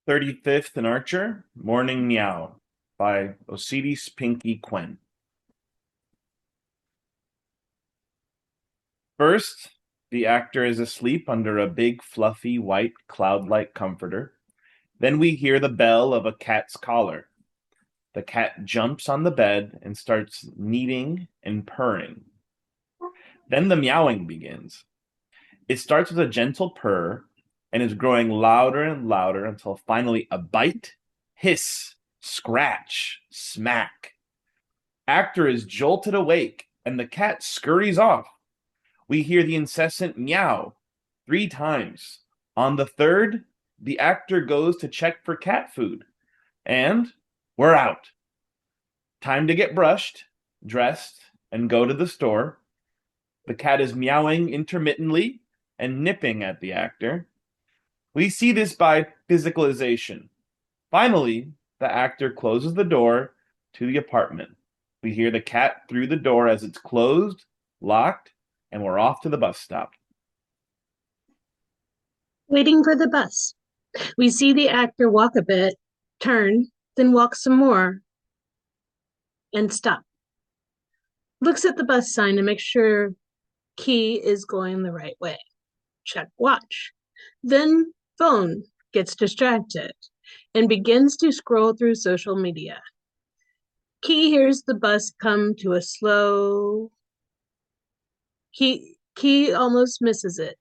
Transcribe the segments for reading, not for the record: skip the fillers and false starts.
35th and Archer, Morning Meow by Osiris Pinky Quen. First, the actor is asleep under a big, fluffy, white, cloud-like comforter. Then we hear the bell of a cat's collar. The cat jumps on the bed and starts kneading and purring. Then the meowing begins. It starts with a gentle purr and is growing louder and louder until finally a bite, hiss, scratch, smack. Actor is jolted awake and the cat scurries off. We hear the incessant meow 3 times. On the third, the actor goes to check for cat food. And we're out. Time to get brushed, dressed, and go to the store. The cat is meowing intermittently and nipping at the actor. We see this by physicalization. Finally, the actor closes the door to the apartment. We hear the cat through the door as it's closed, locked, and we're off to the bus stop. Waiting for the bus. We see the actor walk a bit, turn, then walk some more, and stop. Looks at the bus sign to make sure Key is going the right way. Check watch. Then phone, gets distracted, and begins to scroll through social media. Key hears the bus come to a slow... Key almost misses it.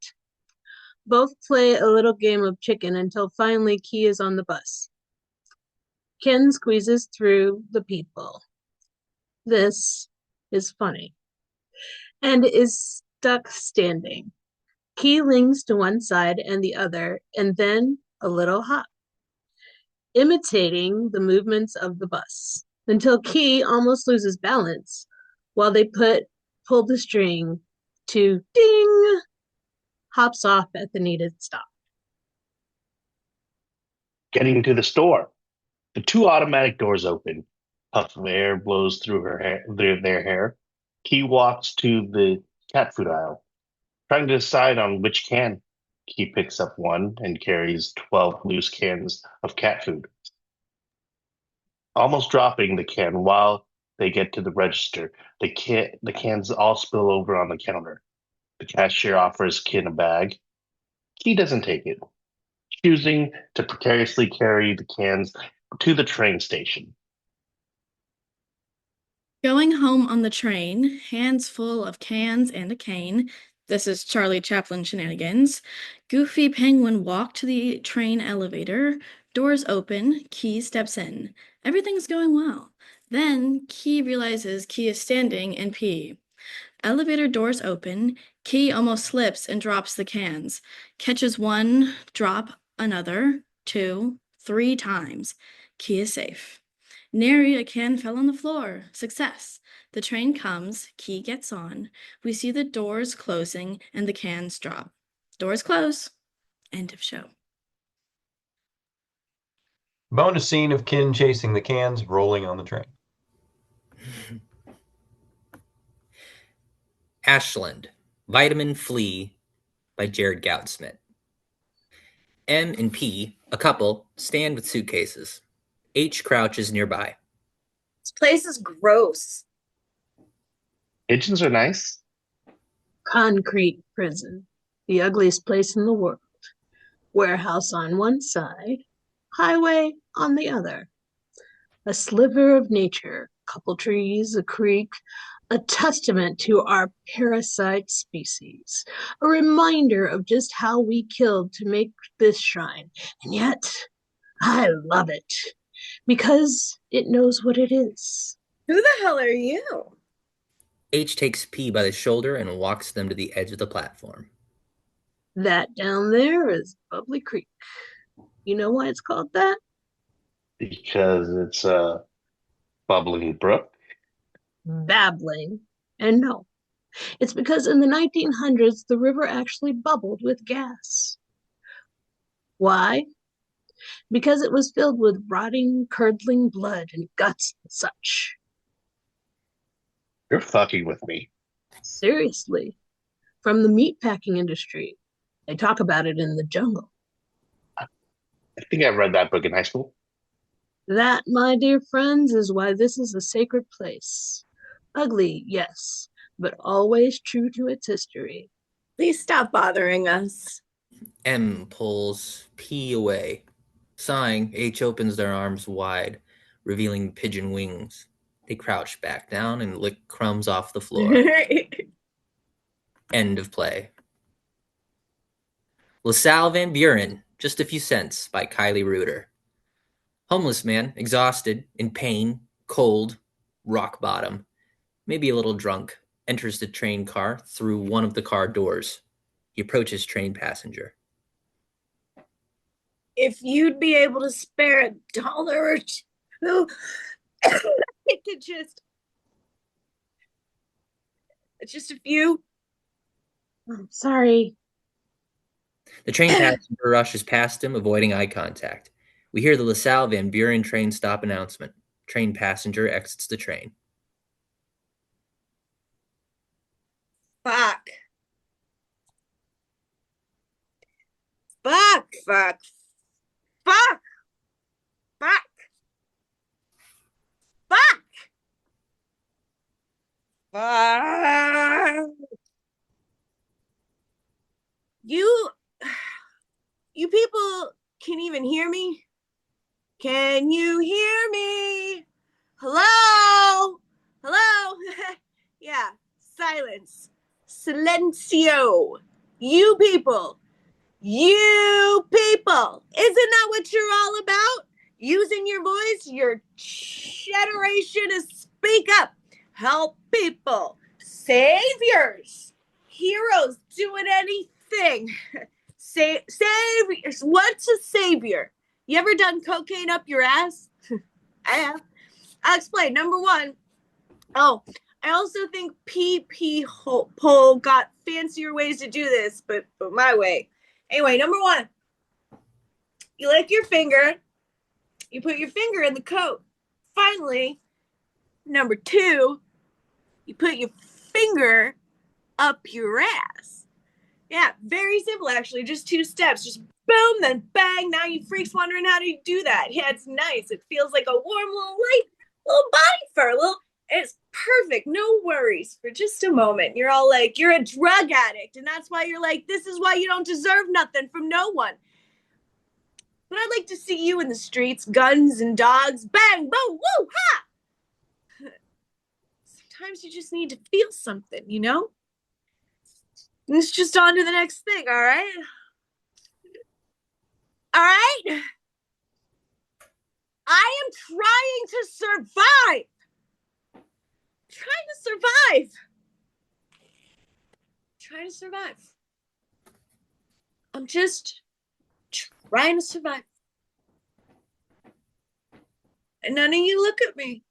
Both play a little game of chicken until finally Key is on the bus. Ken squeezes through the people. This is funny. And is stuck standing. Key leans to one side and the other, and then a little hop, imitating the movements of the bus, until Key almost loses balance while they pull the string to ding, hops off at the needed stop. Getting to the store. The 2 automatic doors open. Puff of air blows through their hair. Key walks to the cat food aisle, trying to decide on which can. Key picks up one and carries 12 loose cans of cat food, almost dropping the can while they get to the register. The cans all spill over on the counter. The cashier offers Ken a bag. Key doesn't take it, choosing to precariously carry the cans to the train station. Going home on the train, hands full of cans and a cane. This is Charlie Chaplin shenanigans. Goofy Penguin walk to the train elevator. Doors open. Key steps in. Everything's going well. Then Key realizes Key is standing in pee. Elevator doors open. Key almost slips and drops the cans. Catches one, drop another, 2, 3 times. Key is safe. Nary a can fell on the floor. Success. The train comes. Key gets on. We see the doors closing and the cans drop. Doors close. End of show. Bonus scene of Ken chasing the cans rolling on the train. Ashland, Vitamin Flea by Jared Goudsmit. M and P, a couple, stand with suitcases. H crouches nearby. This place is gross. Pigeons are nice. Concrete prison, the ugliest place in the world. Warehouse on one side, highway on the other. A sliver of nature, couple trees, a creek, a testament to our parasite species, a reminder of just how we killed to make this shrine. And yet, I love it, because it knows what it is. Who the hell are you? H takes P by the shoulder and walks them to the edge of the platform. That down there is Bubbly Creek. You know why it's called that? Because it's a bubbling brook. Babbling. And no, it's because in the 1900s, the river actually bubbled with gas. Why? Because it was filled with rotting, curdling blood and guts and such. You're fucking with me. Seriously. From the meatpacking industry. They talk about it in the jungle. I think I read that book in high school. That, my dear friends, is why this is a sacred place. Ugly, yes, but always true to its history. Please stop bothering us. M pulls P away. Sighing, H opens their arms wide, revealing pigeon wings. They crouch back down and lick crumbs off the floor. End of play. LaSalle Van Buren, Just a Few Cents by Kylie Reuter. Homeless man, exhausted, in pain, cold, rock bottom, maybe a little drunk, enters the train car through one of the car doors. He approaches train passenger. If you'd be able to spare $1 or $2, it could just a few. I'm sorry. The train passenger rushes past him, avoiding eye contact. We hear the LaSalle Van Buren train stop announcement. Train passenger exits the train. Fuck. Fuck. Fuck. Fuck. Fuck. Fuck. Fuck. You people can even hear me? Can you hear me? Hello? Hello? Yeah, silence. Silencio. You people. You people. Isn't that what you're all about? Using your voice, your generation to speak up. Help people. Saviors. Heroes doing anything. Saviors. What's a savior? You ever done cocaine up your ass? I have. I'll explain. Number one. Oh, I also think PP Poll got fancier ways to do this, but my way. Anyway, number one. You lick your finger. You put your finger in the coat. Finally, number two. You put your finger up your ass. Yeah, very simple, actually. Just 2 steps. Just boom, then bang. Now you freaks wondering how to do that. Yeah, it's nice. It feels like a warm little light, little body fur. It's perfect. No worries for just a moment. You're all like, you're a drug addict. And that's why you're like, this is why you don't deserve nothing from no one. But I'd like to see you in the streets, guns and dogs. Bang, boom, woo, ha! Sometimes you just need to feel something, you know? And it's just on to the next thing, all right? All right? I am trying to survive. Trying to survive. I'm just trying to survive. And none of you look at me.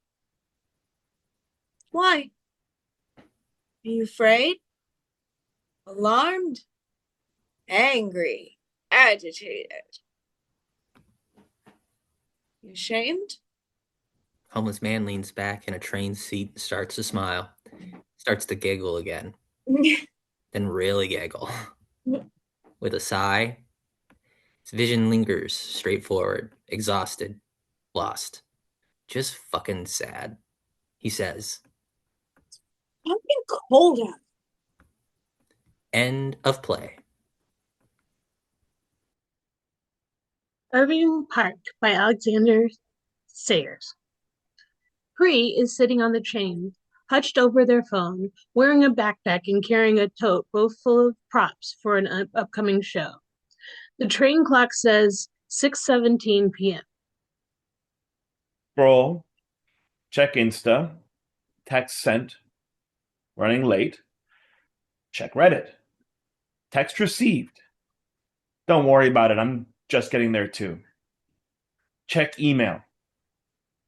Why? Are you afraid? Alarmed? Angry? Agitated? You ashamed? Homeless man leans back in a train seat and starts to smile. Starts to giggle again. Then really giggle. With a sigh, his vision lingers straight forward, exhausted, lost, just fucking sad. He says, I'm getting cold out. end of play. Irving Park by Alexander Sayers. Bree is sitting on the train, hunched over their phone, wearing a backpack and carrying a tote, both full of props for an upcoming show. The train clock says 6:17 p.m. Scroll. Check Insta. Text sent. Running late. Check Reddit. Text received. Don't worry about it. I'm just getting there too. Check email.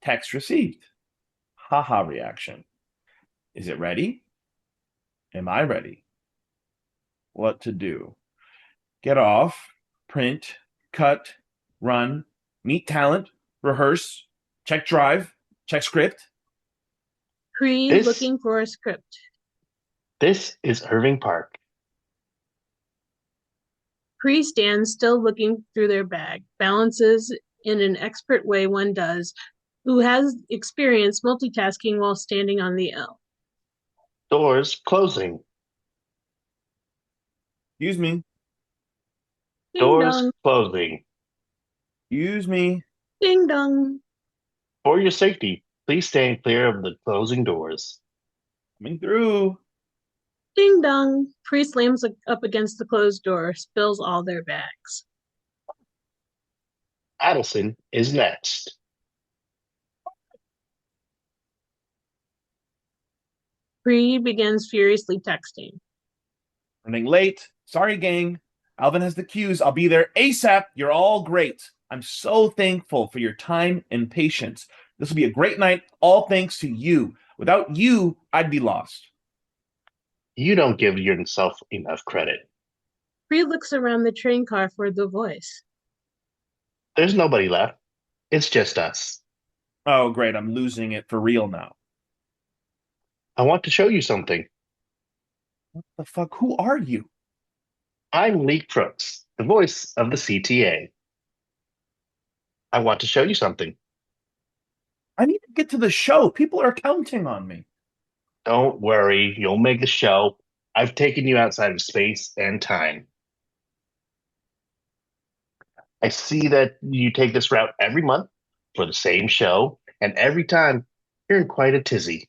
Text received. Haha reaction. Is it ready? Am I ready? What to do? Get off. Print. Cut. Run. Meet talent. Rehearse. Check drive. Check script. Bree looking for a script. This is Irving Park. Pre stands still looking through their bag, balances in an expert way one does, who has experience multitasking while standing on the L. Doors closing. Excuse me. Ding Doors dong, closing. Excuse me. ding dong. For your safety, please stand clear of the closing doors. Coming through. Ding dong. Pre slams up against the closed door, spills all their bags. Addison is next. Pre begins furiously texting. Running late. Sorry, gang. Alvin has the cues. I'll be there ASAP. You're all great. I'm so thankful for your time and patience. This will be a great night, all thanks to you. Without you, I'd be lost. You don't give yourself enough credit. Pre looks around the train car for the voice. There's nobody left. It's just us. Oh, great. I'm losing it for real now. I want to show you something. What the fuck? Who are you? I'm Lee Crooks, the voice of the CTA. I want to show you something. I need to get to the show. People are counting on me. Don't worry, you'll make the show. I've taken you outside of space and time. I see that you take this route every month for the same show, and every time you're in quite a tizzy.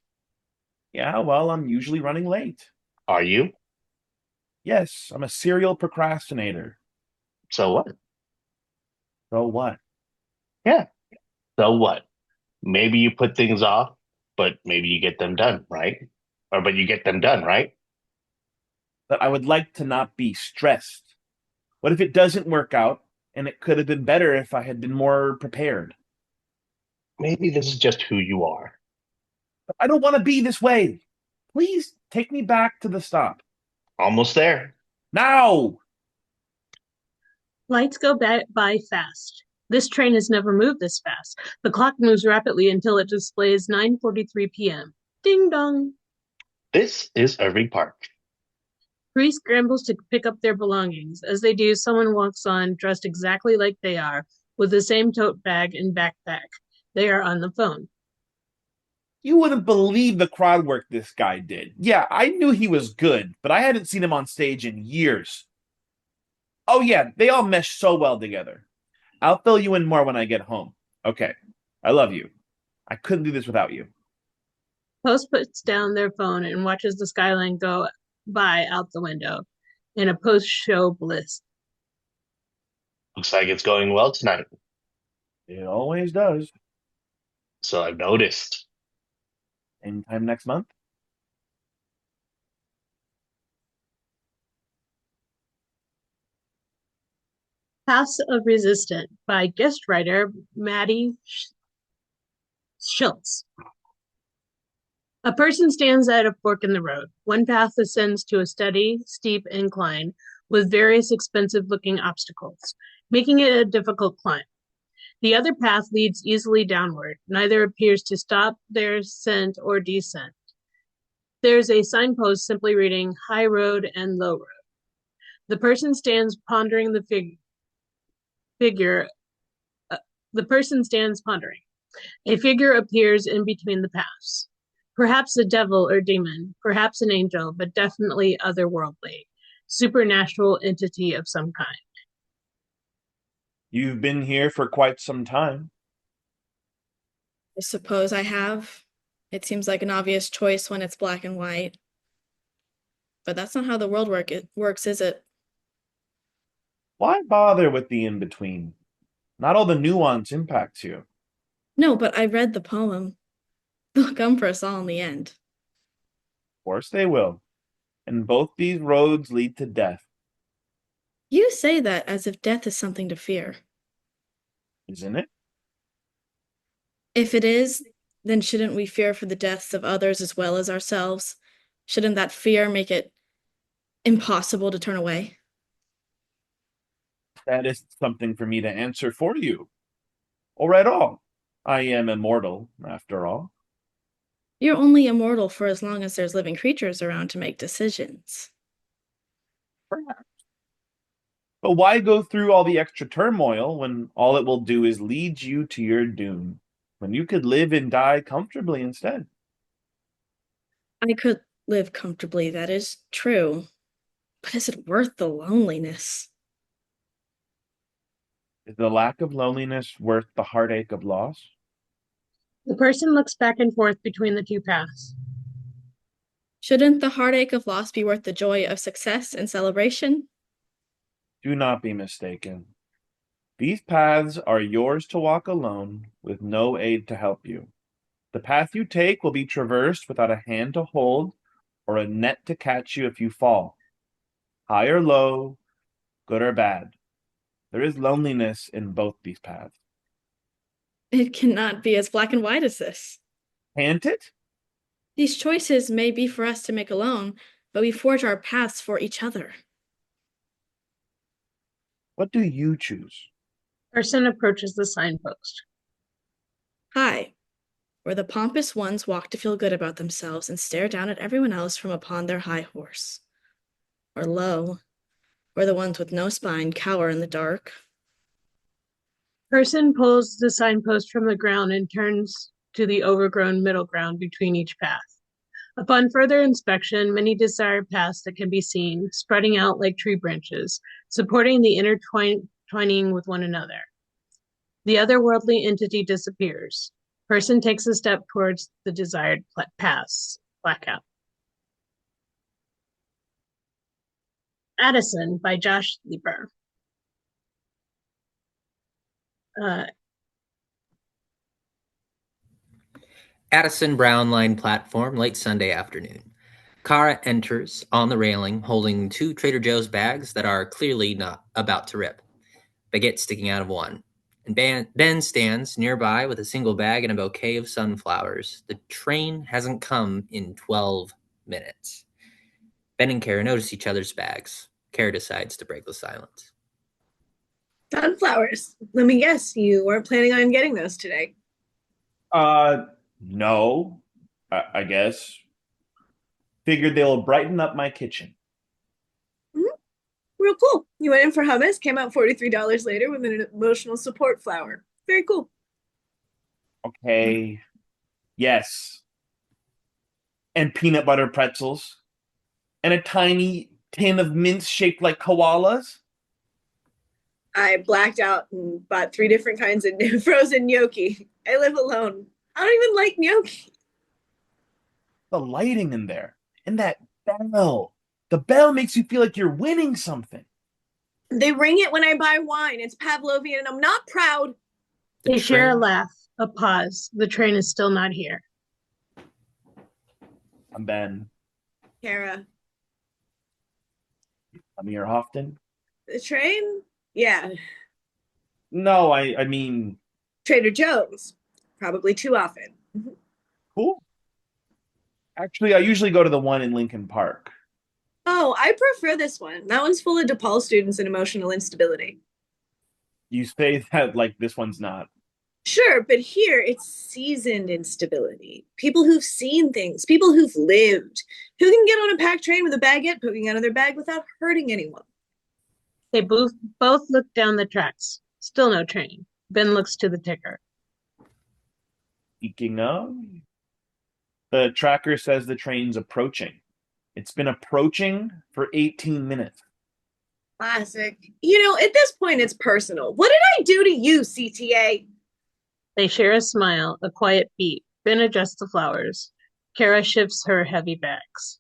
Yeah, well, I'm usually running late. Are you? Yes, I'm a serial procrastinator. So what? So what? Yeah. So what? Maybe you put things off, but maybe you get them done, right? But you get them done, right? But I would like to not be stressed. What if it doesn't work out, and it could have been better if I had been more prepared? Maybe this is just who you are. But I don't want to be this way. Please take me back to the stop. Almost there. Now! Lights go by fast. This train has never moved this fast. The clock moves rapidly until it displays 9:43 p.m. Ding dong. This is Irving Park. Bree scrambles to pick up their belongings. As they do, someone walks on, dressed exactly like they are, with the same tote bag and backpack. They are on the phone. You wouldn't believe the crowd work this guy did. Yeah, I knew he was good, but I hadn't seen him on stage in years. Oh yeah, they all mesh so well together. I'll fill you in more when I get home. Okay, I love you. I couldn't do this without you. Post puts down their phone and watches the skyline go by out the window in a post-show bliss. Looks like it's going well tonight. It always does. So I've noticed. Same time next month? Paths of Resistance by guest writer Maddie Schultz. A person stands at a fork in the road. One path ascends to a steady, steep incline with various expensive-looking obstacles, making it a difficult climb. The other path leads easily downward. Neither appears to stop their ascent or descent. There's a signpost simply reading High Road and Low Road. The person stands pondering the figure. The person stands pondering. A figure appears in between the paths. Perhaps a devil or demon, perhaps an angel, but definitely otherworldly, supernatural entity of some kind. You've been here for quite some time. I suppose I have. It seems like an obvious choice when it's black and white. But that's not how the world works, is it? Why bother with the in-between? Not all the nuance impacts you. No, but I read the poem. They'll come for us all in the end. Of course they will. And both these roads lead to death. You say that as if death is something to fear. Isn't it? If it is, then shouldn't we fear for the deaths of others as well as ourselves? Shouldn't that fear make it impossible to turn away? That is something for me to answer for you. Or at all. I am immortal, after all. You're only immortal for as long as there's living creatures around to make decisions. Perhaps. But why go through all the extra turmoil when all it will do is lead you to your doom, when you could live and die comfortably instead? I could live comfortably, that is true. But is it worth the loneliness? Is the lack of loneliness worth the heartache of loss? The person looks back and forth between the two paths. Shouldn't the heartache of loss be worth the joy of success and celebration? Do not be mistaken. These paths are yours to walk alone, with no aid to help you. The path you take will be traversed without a hand to hold or a net to catch you if you fall. High or low, good or bad, there is loneliness in both these paths. It cannot be as black and white as this. Can't it? These choices may be for us to make alone, but we forge our paths for each other. What do you choose? Person approaches the signpost. High, where the pompous ones walk to feel good about themselves and stare down at everyone else from upon their high horse. Or low, where the ones with no spine cower in the dark. Person pulls the signpost from the ground and turns to the overgrown middle ground between each path. Upon further inspection, many desired paths that can be seen, spreading out like tree branches, supporting the intertwining with one another. The otherworldly entity disappears. Person takes a step towards the desired paths. Blackout. Addison by Josh Leeper. Addison Brown Line platform, late Sunday afternoon. Kara enters on the railing holding two Trader Joe's bags that are clearly not about to rip, baguette sticking out of one. And Ben stands nearby with a single bag and a bouquet of sunflowers. The train hasn't come in 12 minutes. Ben and Kara notice each other's bags. Kara decides to break the silence. Sunflowers. Let me guess, you weren't planning on getting those today. No, I guess. Figured they'll brighten up my kitchen. Real cool. You went in for hummus, came out $43 later with an emotional support flower. Very cool. Okay. Yes. And peanut butter pretzels. And a tiny tin of mints shaped like koalas. I blacked out and bought 3 different kinds of frozen gnocchi. I live alone. I don't even like gnocchi. The lighting in there. And that bell. The bell makes you feel like you're winning something. They ring it when I buy wine. It's Pavlovian and I'm not proud. They share a laugh, a pause. The train is still not here. I'm Ben. Kara. I'm here often. The train? Yeah. No, I mean... Trader Joe's. Probably too often. Cool. Actually, I usually go to the one in Lincoln Park. Oh, I prefer this one. That one's full of DePaul students and emotional instability. You say that like this one's not. Sure, but here it's seasoned instability. People who've seen things, people who've lived, who can get on a packed train with a baguette poking out of their bag without hurting anyone. They both look down the tracks. Still no train. Ben looks to the ticker. Speaking of, the tracker says the train's approaching. It's been approaching for 18 minutes. Classic. You know, at this point, it's personal. What did I do to you, CTA? They share a smile, a quiet beat. Ben adjusts the flowers. Kara shifts her heavy bags.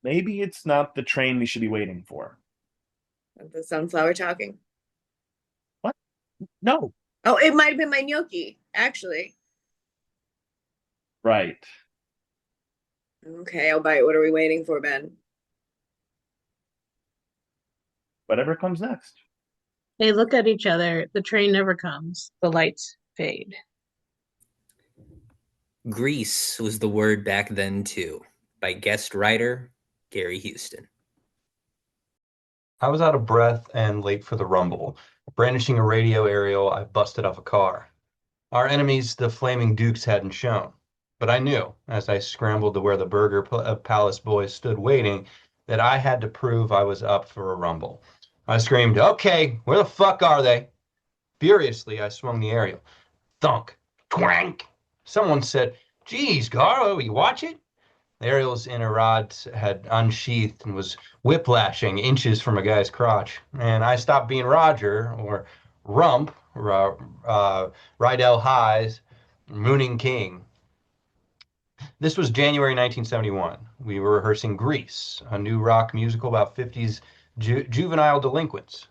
Maybe it's not the train we should be waiting for. The sunflower talking. What? No. Oh, it might have been my gnocchi, actually. Right. Okay, I'll bite. What are we waiting for, Ben? Whatever comes next. They look at each other. The train never comes. The lights fade. Grease was the word back then, too, by guest writer Gary Houston. I was out of breath and late for the rumble. Brandishing a radio aerial, I busted off a car. Our enemies, the Flaming Dukes, hadn't shown. But I knew, as I scrambled to where the Burger Palace boys stood waiting, that I had to prove I was up for a rumble. I screamed, "Okay, where the fuck are they?" Furiously, I swung the aerial. Thunk, twank. Someone said, "Geez, Gar, you watch it?" The aerial's inner rod had unsheathed and was whiplashing inches from a guy's crotch. And I stopped being Roger, or Rump, Rydell High's Mooning King. This was January 1971. We were rehearsing Grease, a new rock musical about 50s juvenile delinquents.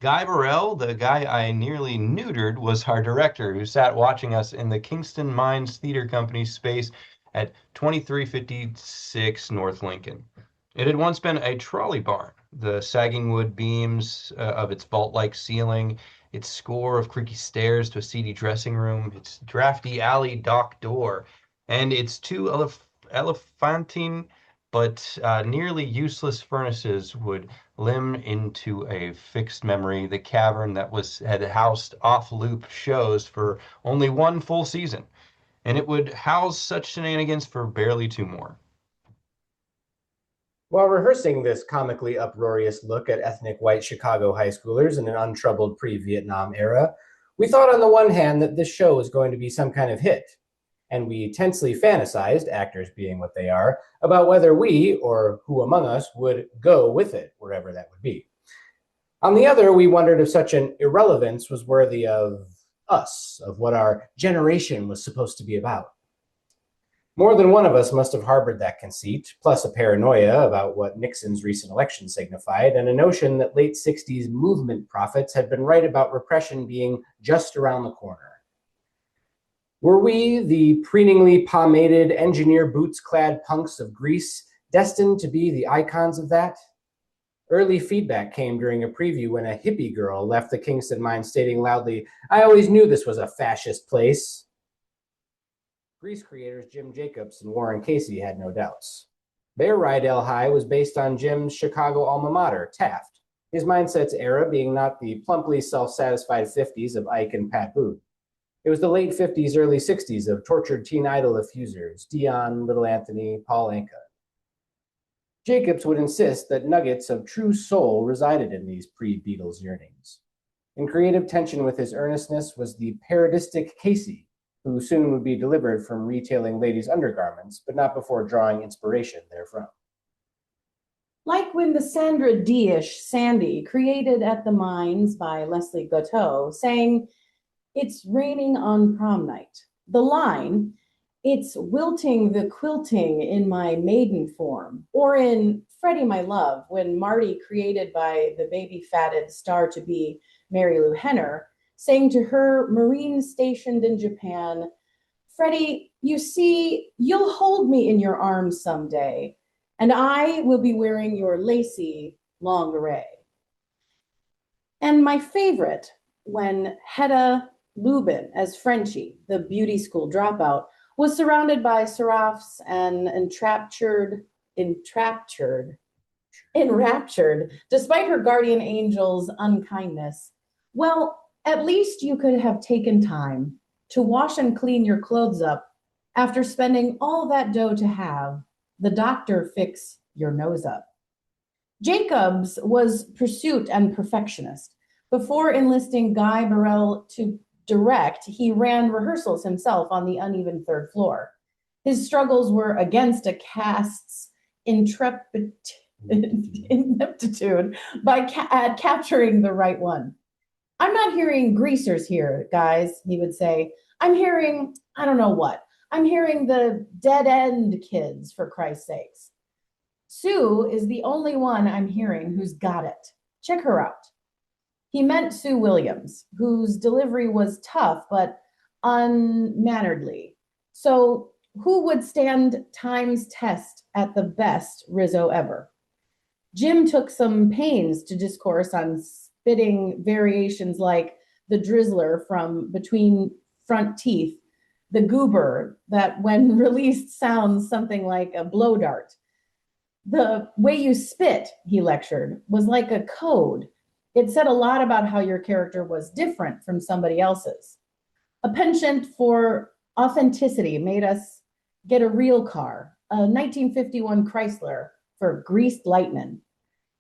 Guy Burrell, the guy I nearly neutered, was our director, who sat watching us in the Kingston Mines Theater Company's space at 2356 North Lincoln. It had once been a trolley barn. The sagging wood beams of its vault-like ceiling, its score of creaky stairs to a seedy dressing room, its drafty alley dock door, and its two elephantine but nearly useless furnaces would limn into a fixed memory the cavern that had housed off-loop shows for only one full season, and it would house such shenanigans for barely two more. While rehearsing this comically uproarious look at ethnic white Chicago high schoolers in an untroubled pre-Vietnam era, we thought on the one hand that this show was going to be some kind of hit, and we tensely fantasized, actors being what they are, about whether we, or who among us, would go with it, wherever that would be. On the other, we wondered if such an irrelevance was worthy of us, of what our generation was supposed to be about. More than one of us must have harbored that conceit, plus a paranoia about what Nixon's recent election signified, and a notion that late 60s movement prophets had been right about repression being just around the corner. Were we, the preeningly pomaded, engineer boots-clad punks of Greece, destined to be the icons of that? Early feedback came during a preview when a hippie girl left the Kingston Mine stating loudly, "I always knew this was a fascist place." Grease creators Jim Jacobs and Warren Casey had no doubts. Their Rydell High was based on Jim's Chicago alma mater, Taft, his mindset's era being not the plumply self-satisfied 50s of Ike and Pat Boone. It was the late 50s, early 60s of tortured teen idol effusers, Dion, Little Anthony, Paul Anka. Jacobs would insist that nuggets of true soul resided in these pre-Beatles yearnings. In creative tension with his earnestness was the parodistic Casey, who soon would be delivered from retailing ladies' undergarments, but not before drawing inspiration therefrom. Like when the Sandra Dee-ish Sandy, created at the Mines by Leslie Gotteau, sang, "It's raining on prom night." The line, "It's wilting the quilting in my maiden form," or in Freddie My Love, when Marty, created by the baby-fatted star-to-be Mary Lou Henner, sang to her Marine stationed in Japan, "Freddie, you see, you'll hold me in your arms someday, and I will be wearing your lacy lingerie." And my favorite, when Hedda Lubin as Frenchie, the beauty school dropout, was surrounded by seraphs and enraptured, despite her guardian angel's unkindness. Well, at least you could have taken time to wash and clean your clothes up after spending all that dough to have the doctor fix your nose up. Jacobs was pursuit and perfectionist. Before enlisting Guy Burrell to direct, he ran rehearsals himself on the uneven third floor. His struggles were against a cast's ineptitude by capturing the right one. "I'm not hearing greasers here, guys," he would say. "I'm hearing, I don't know what. I'm hearing the dead end kids, for Christ's sakes. Sue is the only one I'm hearing who's got it. Check her out." He meant Sue Williams, whose delivery was tough but unmannerly. So who would stand time's test at the best Rizzo ever? Jim took some pains to discourse on spitting variations like the drizzler from between front teeth, the goober that when released sounds something like a blow dart. The way you spit, he lectured, was like a code. It said a lot about how your character was different from somebody else's. A penchant for authenticity made us get a real car, a 1951 Chrysler, for Greased Lightnin',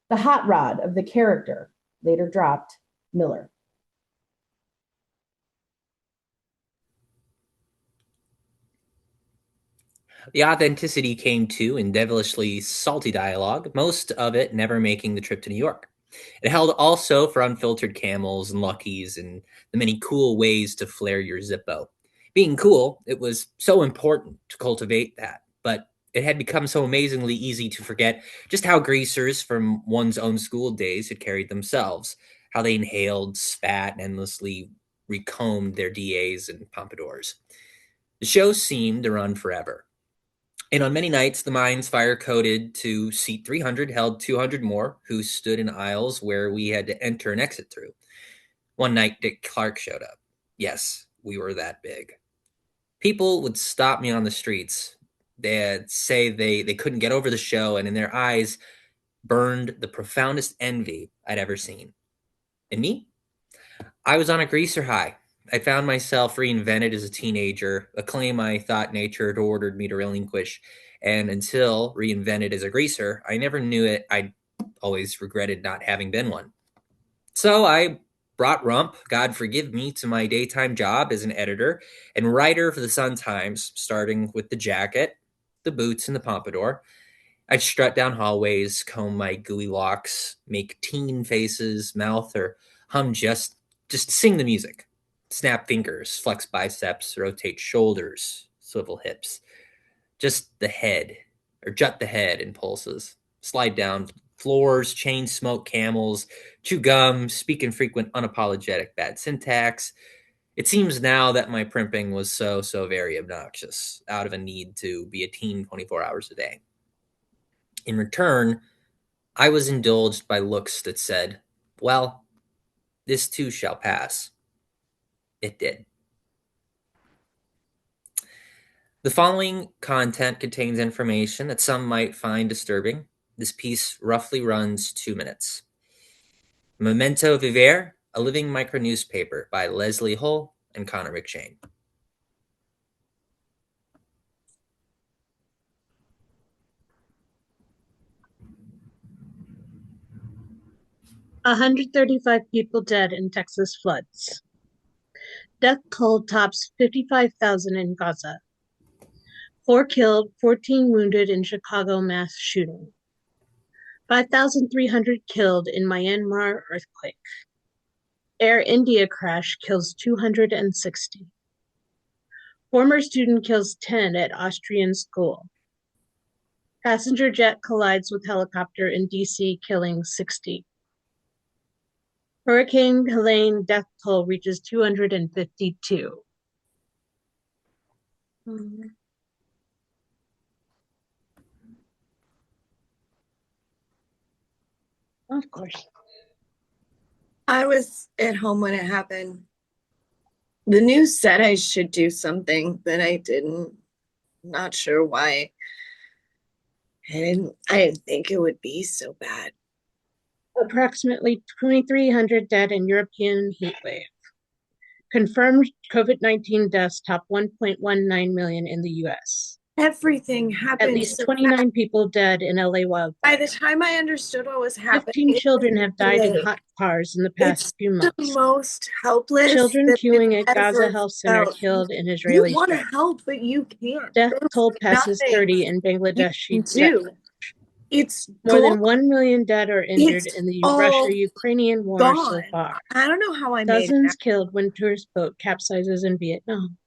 the hot rod of the character, later dropped, Miller. The authenticity came too in devilishly salty dialogue, most of it never making the trip to New York. It held also for unfiltered camels and luckies and the many cool ways to flare your Zippo. Being cool, it was so important to cultivate that, but it had become so amazingly easy to forget just how greasers from one's own school days had carried themselves, how they inhaled, spat, and endlessly recombed their DAs and pompadours. The show seemed to run forever. And on many nights, the mines fire-coded to seat 300 held 200 more who stood in aisles where we had to enter and exit through. One night, Dick Clark showed up. Yes, we were that big. People would stop me on the streets. They'd say they couldn't get over the show, and in their eyes burned the profoundest envy I'd ever seen. And me? I was on a greaser high. I found myself reinvented as a teenager, a claim I thought nature had ordered me to relinquish. And until reinvented as a greaser, I never knew it. I always regretted not having been one. So I brought Rump, God forgive me, to my daytime job as an editor and writer for the Sun-Times, starting with the jacket, the boots, and the pompadour. I'd strut down hallways, comb my gooey locks, make teen faces, mouth, or hum just sing the music. Snap fingers, flex biceps, rotate shoulders, swivel hips. Just the head, or jut the head in pulses. Slide down floors, chain smoke camels, chew gum, speak in frequent unapologetic bad syntax. It seems now that my primping was so very obnoxious, out of a need to be a teen 24 hours a day. In return, I was indulged by looks that said, well, this too shall pass. It did. The following content contains information that some might find disturbing. This piece roughly runs 2 minutes. Memento Vivere, a living micro-newspaper by Leslie Hull and Conor McShane. A 135 people dead in Texas floods. Death toll tops 55,000 in Gaza. 4 killed, 14 wounded in Chicago mass shooting. 5,300 killed in Myanmar earthquake. Air India crash kills 260. Former student kills 10 at Austrian school. Passenger jet collides with helicopter in DC, killing 60. Hurricane Helene death toll reaches 252. Of course. I was at home when it happened. The news said I should do something, but I didn't. Not sure why. I didn't think it would be so bad. Approximately 2,300 dead in European heat wave. Confirmed COVID-19 deaths top 1.19 million in the U.S. Everything happened. At least so 29 people dead in LA wildfire. By the time I understood what was happening, 15 children have died in hot cars in the past few months. The most helpless. Children queuing at Gaza Health Center killed in Israeli You want to strike. help, but you can't. Death toll passes 30 in Bangladeshi jet. It's more than 1 million dead or injured in the Russia-Ukrainian war so far. I don't know how I Dozens made it. Killed when tourist boat capsizes in Vietnam.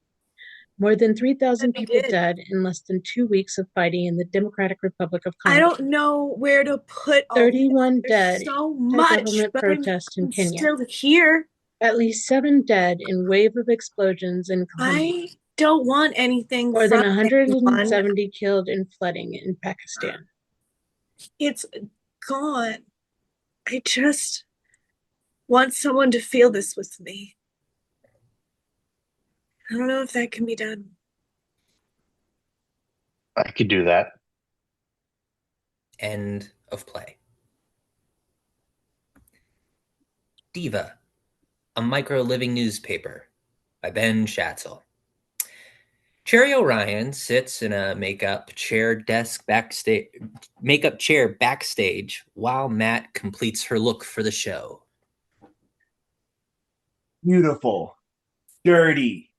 More than 3,000 people dead in less than 2 weeks of fighting in the Democratic Republic of Congo. I don't know where to put all 31 dead so in much government protest in Kenya. Still here. At least 7 dead in wave of explosions in Colombia. I don't want anything. More than from 170 anyone. Killed in flooding in Pakistan. It's gone. I just want someone to feel this with me. I don't know if that can be done. I could do that. End of play. Diva, a micro-living newspaper by Ben Schatzel. Cherry Orion sits in a makeup chair backstage while Matt completes her look for the show. Beautiful, dirty,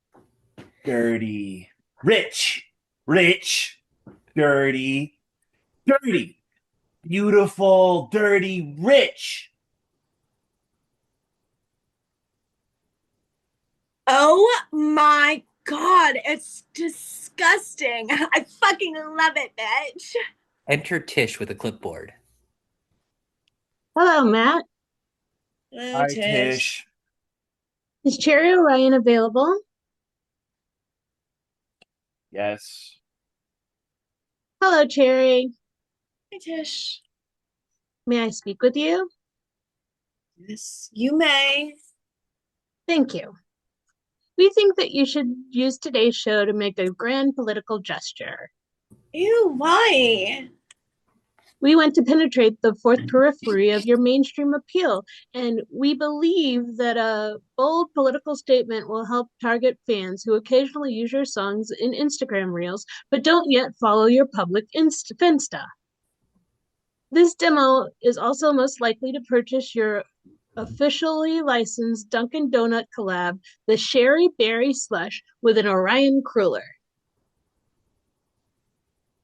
rich, dirty, beautiful, dirty, rich. Oh my God, it's disgusting. I fucking love it, bitch. Enter Tish with a clipboard. Hello, Matt. Hello, Hi, Tish. Is Cherry Orion available? Yes. Hello, Cherry. Hi, Tish. May I speak with you? Yes, you may. Thank you. We think that you should use today's show to make a grand political gesture. Ew, why? We want to penetrate the fourth periphery of your mainstream appeal, and we believe that a bold political statement will help target fans who occasionally use your songs in Instagram reels, but don't yet follow your public Finsta. This demo is also most likely to purchase your officially licensed Dunkin' Donut collab, the Sherry Berry Slush with an Orion Cruller.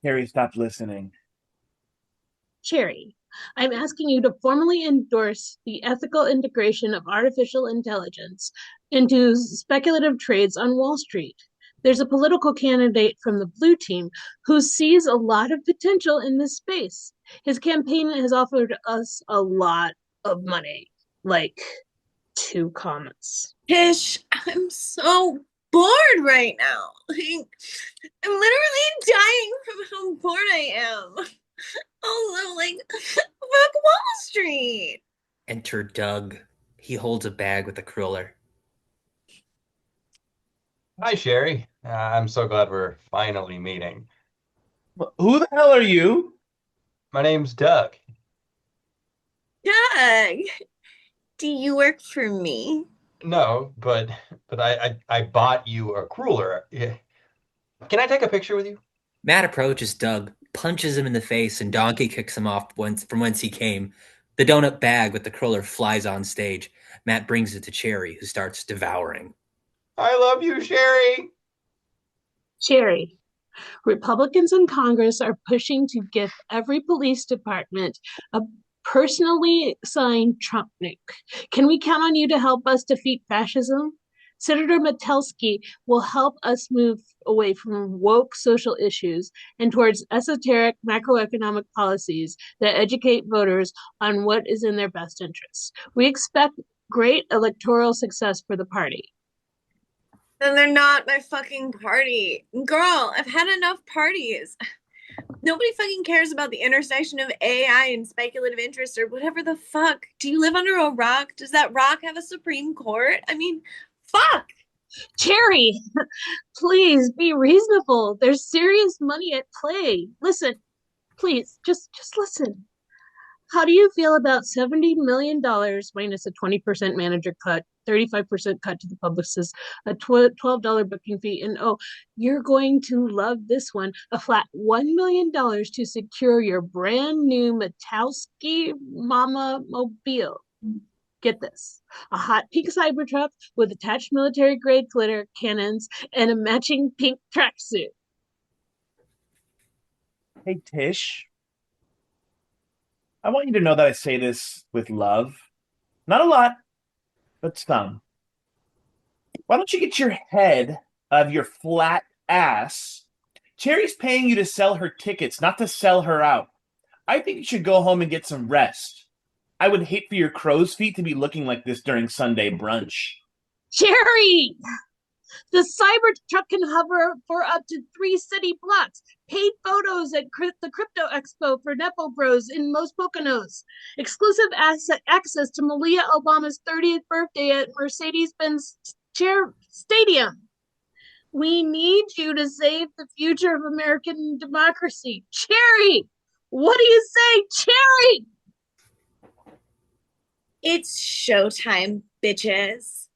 Harry, stop listening. Cherry, I'm asking you to formally endorse the ethical integration of artificial intelligence into speculative trades on Wall Street. There's a political candidate from the blue team who sees a lot of potential in this space. His campaign has offered us a lot of money, like 2 commas. Tish, I'm so bored right now. Like, I'm literally dying from how bored I am. Also, like, fuck Wall Street. Enter Doug. He holds a bag with a cruller. Hi, Sherry. I'm so glad we're finally meeting. Who the hell are you? My name's Doug. Doug, do you work for me? No, but I bought you a cruller. Yeah. Can I take a picture with you? Matt approaches Doug, punches him in the face, and donkey kicks him off from whence he came. The donut bag with the cruller flies on stage. Matt brings it to Cherry, who starts devouring. I love you, Sherry. Cherry, Republicans in Congress are pushing to give every police department a personally signed Trump nuke. Can we count on you to help us defeat fascism? Senator Metelsky will help us move away from woke social issues and towards esoteric macroeconomic policies that educate voters on what is in their best interests. We expect great electoral success for the party. Then they're not my fucking party. Girl, I've had enough parties. Nobody fucking cares about the intersection of AI and speculative interest or whatever the fuck. Do you live under a rock? Does that rock have a Supreme Court? I mean, fuck. Cherry, please be reasonable. There's serious money at play. Listen, please, just listen. How do you feel about $70 million minus a 20% manager cut, 35% cut to the publicist, a $12 booking fee, and oh, you're going to love this one, a flat $1 million to secure your brand new Metowski Mama Mobile. Get this, a hot pink Cybertruck with attached military-grade glitter cannons and a matching pink tracksuit. Hey, Tish. I want you to know that I say this with love. Not a lot, but some. Why don't you get your head out of your flat ass? Cherry's paying you to sell her tickets, not to sell her out. I think you should go home and get some rest. I would hate for your crow's feet to be looking like this during Sunday brunch. Cherry! The Cybertruck can hover for up to 3 city blocks. Paid photos at the Crypto Expo for Nepo Bros in Los Poconos. Exclusive access to Malia Obama's 30th birthday at Mercedes-Benz Stadium. We need you to save the future of American democracy. Cherry! What do you say, Cherry? It's showtime, bitches.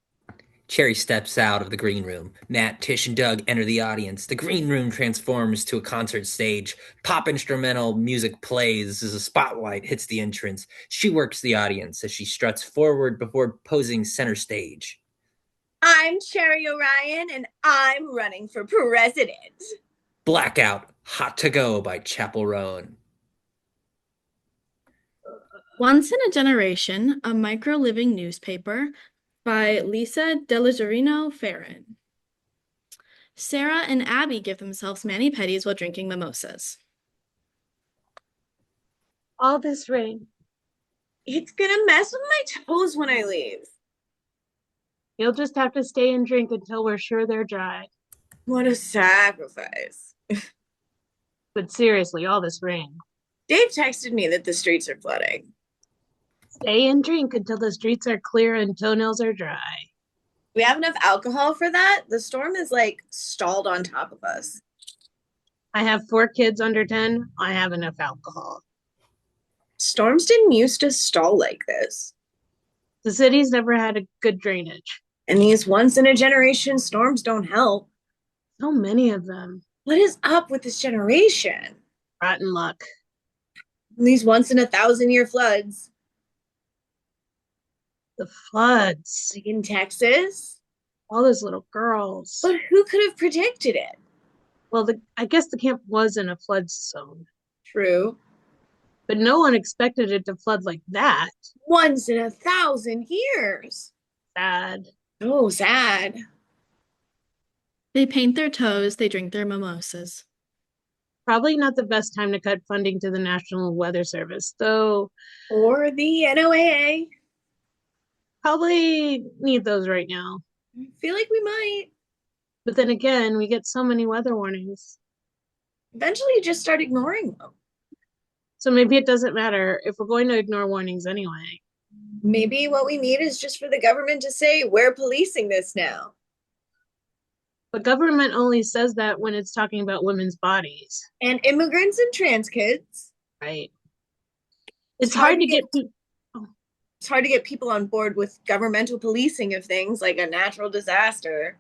Cherry steps out of the green room. Nat, Tish, and Doug enter the audience. The green room transforms to a concert stage. Pop instrumental music plays as a spotlight hits the entrance. She works the audience as she struts forward before posing center stage. I'm Cherry Orion, and I'm running for president. Blackout, Hot to Go by Chapel Roan. Once in a Generation, a micro-living newspaper by Lisa Delagerino Farron. Sarah and Abby give themselves mani-pedis while drinking mimosas. All this rain. It's gonna mess with my toes when I leave. You'll just have to stay and drink until we're sure they're dry. What a sacrifice. But seriously, all this rain. Dave texted me that the streets are flooding. Stay and drink until the streets are clear and toenails are dry. We have enough alcohol for that? The storm is like stalled on top of us. I have 4 kids under 10. I have enough alcohol. Storms didn't used to stall like this. The city's never had a good drainage. And these once-in-a-generation storms don't help. So many of them. What is up with this generation? Rotten luck. These once-in-a-thousand-year floods. The floods. Like in Texas? All those little girls. But who could have predicted it? Well, I guess the camp was in a flood zone. True. But no one expected it to flood like that. Once in 1,000 years. Sad. Oh, sad. They paint their toes, they drink their mimosas. Probably not the best time to cut funding to the National Weather Service, though. Or the NOAA. Probably need those right now. I feel like we might. But then again, we get so many weather warnings. Eventually just start ignoring them. So maybe it doesn't matter if we're going to ignore warnings anyway. Maybe what we need is just for the government to say, we're policing this now. But government only says that when it's talking about women's bodies. And immigrants and trans kids. Right. It's hard to get people. It's hard to get people on board with governmental policing of things like a natural disaster.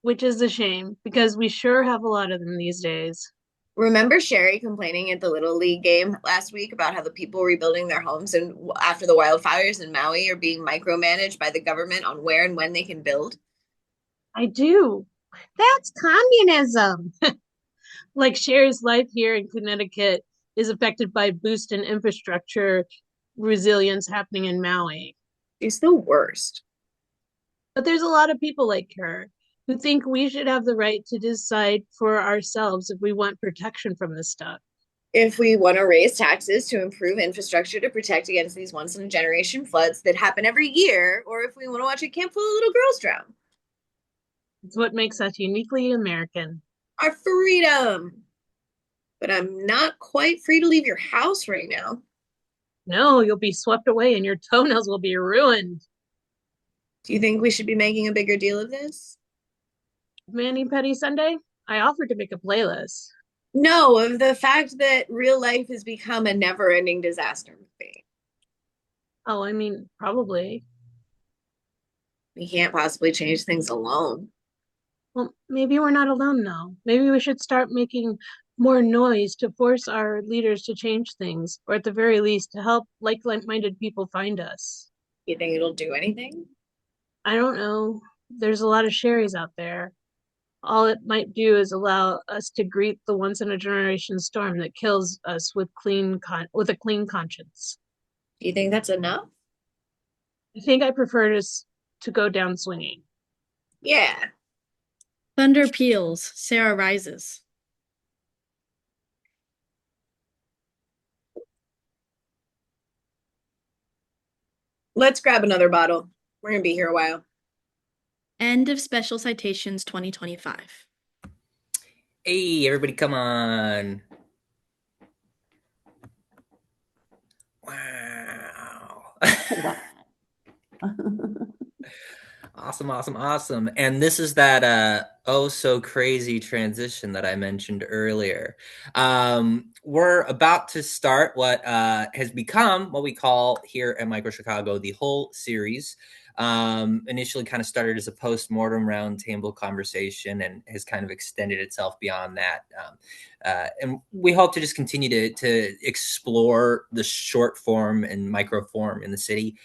Which is a shame, because we sure have a lot of them these days. Remember Sherry complaining at the Little League game last week about how the people rebuilding their homes and after the wildfires in Maui are being micromanaged by the government on where and when they can build? I do. That's communism. Like Sherry's life here in Connecticut is affected by boost in infrastructure resilience happening in Maui. She's the worst. But there's a lot of people like her who think we should have the right to decide for ourselves if we want protection from this stuff. If we want to raise taxes to improve infrastructure to protect against these once-in-a-generation floods that happen every year, or if we want to watch a camp full of little girls drown. It's what makes us uniquely American. Our freedom. But I'm not quite free to leave your house right now. No, you'll be swept away and your toenails will be ruined. Do you think we should be making a bigger deal of this? Mani-pedi Sunday? I offered to make a playlist. No, of the fact that real life has become a never-ending disaster movie. Oh, I mean, probably. We can't possibly change things alone. Well, maybe we're not alone now. Maybe we should start making more noise to force our leaders to change things, or at the very least, to help like-minded people find us. You think it'll do anything? I don't know. There's a lot of Sherrys out there. All it might do is allow us to greet the once-in-a-generation storm that kills us with a clean conscience. Do you think that's enough? I think I prefer to go down swinging. Yeah. Thunder peals, Sarah rises. Let's grab another bottle. We're going to be here a while. End of Special Citations 2025. Hey, everybody, come on. Wow. Awesome. And this is that oh so crazy transition that I mentioned earlier. We're about to start what has become what we call here at microChicago the whole series. Initially kind of started as a post-mortem roundtable conversation and has kind of extended itself beyond that. And we hope to just continue to explore the short form and micro form in the city.